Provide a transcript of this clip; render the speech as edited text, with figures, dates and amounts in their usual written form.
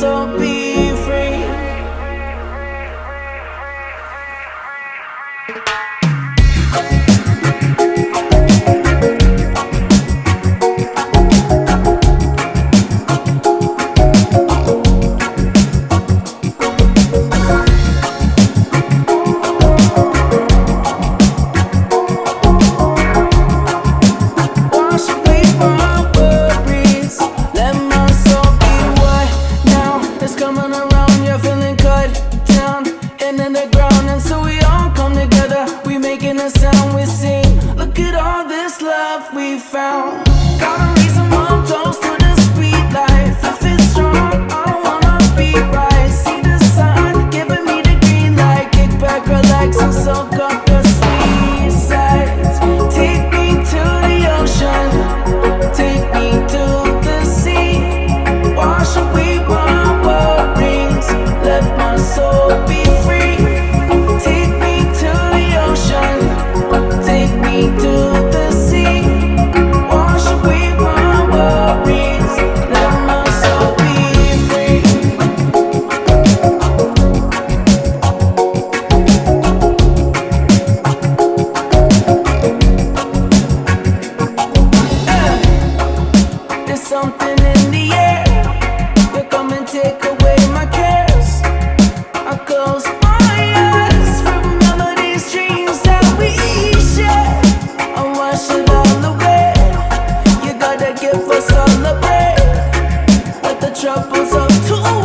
soul be free. We found got a reason why I'm close to the sweet life. If it's strong, I don't wanna be right. See the sun giving me the green light. Kick back, relax, and soak up the sweet sights. Take me to the ocean, take me to the sea. Wash away my worries, let my soul be free. Take me to the ocean, take me to the sea. Something in the air, you come and take away my cares. I close my eyes, remember these dreams that we share. I wash it all away, you gotta give us all a break. Let the troubles of tomorrow